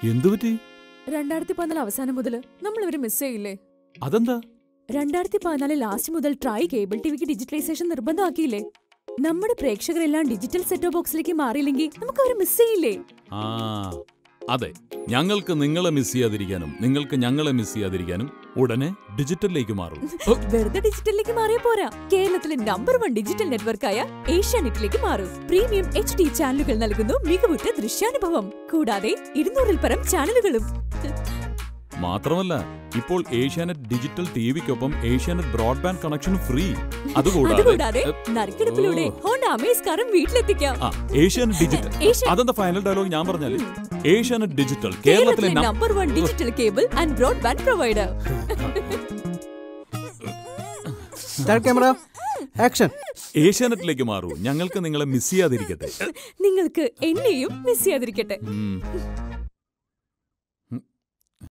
എന്തുപറ്റി? 2014 അവസാനം മുതൽ നമ്മൾ ഇവരെ മിസ് ചെയ്യില്ലേ? അതെന്താ? 2014 ലാസ്റ്റ് മുതൽ ട്രൈ കേബിൾ ടിവിക്ക് ഡിജിറ്റലൈസേഷൻ നിർബന്ധമാക്കിയില്ലേ? നമ്മുടെ പ്രേക്ഷകരെല്ലാം ഡിജിറ്റൽ സെറ്റ് ബോക്സിലേക്ക് മാറിയില്ലെങ്കിൽ നമുക്ക് അവരെ മിസ് ചെയ്യില്ലേ? ആ അതെ, ഞങ്ങൾക്ക് നിങ്ങളെ മിസ് ചെയ്യാതിരിക്കാനും നിങ്ങൾക്ക് ഞങ്ങളെ മിസ് ചെയ്യാതിരിക്കാനും ഉടനെ ഡിജിറ്റലിലേക്ക് മാറും. വെറുതെ ഡിജിറ്റലിലേക്ക് മാറിയ പോരാ, കേരളത്തിലെ നമ്പർ 1 ഡിജിറ്റൽ നെറ്റ്വർക്കായ ഏഷ്യാനെറ്റിലേക്ക് മാറും. പ്രീമിയം HD ചാനലുകൾ നൽകുന്നു മികവുറ്റ ദൃശ്യാനുഭവം. കൂടാതെ 200-ൽ പരം ചാനലുകളും. മാത്രമല്ല, ഇപ്പോൾ ഏഷ്യാനെറ്റ് ഡിജിറ്റൽ ടിവിക്കൊപ്പം ഏഷ്യാനെറ്റ് ബ്രോഡ്ബാൻഡ് കണക്ഷൻ ഫ്രീ. അതുകൂടാതെ നറുക്കെടുപ്പിലൂടെ ഹോണ്ട അമേസ് കാറും വീട്ടിലെത്തിക്കാം. ഏഷ്യാനെറ്റ് ഡിജിറ്റൽ. അതെന്താ ഫൈനൽ ഡയലോഗ് ഞാൻ പറഞ്ഞാല്? ഏഷ്യാനെറ്റ് ഡിജിറ്റൽ, കേരളത്തിലെ number 1 digital cable and broadband provider. Camera action. ഏഷ്യാനെറ്റിലേക്ക് മാറൂ. ഞങ്ങൾക്ക് നിങ്ങളെ മിസ് ചെയ്യാതിരിക്കട്ടെ. നിങ്ങൾക്ക് എന്നെയും മിസ് ചെയ്യാതിരിക്കട്ടെ.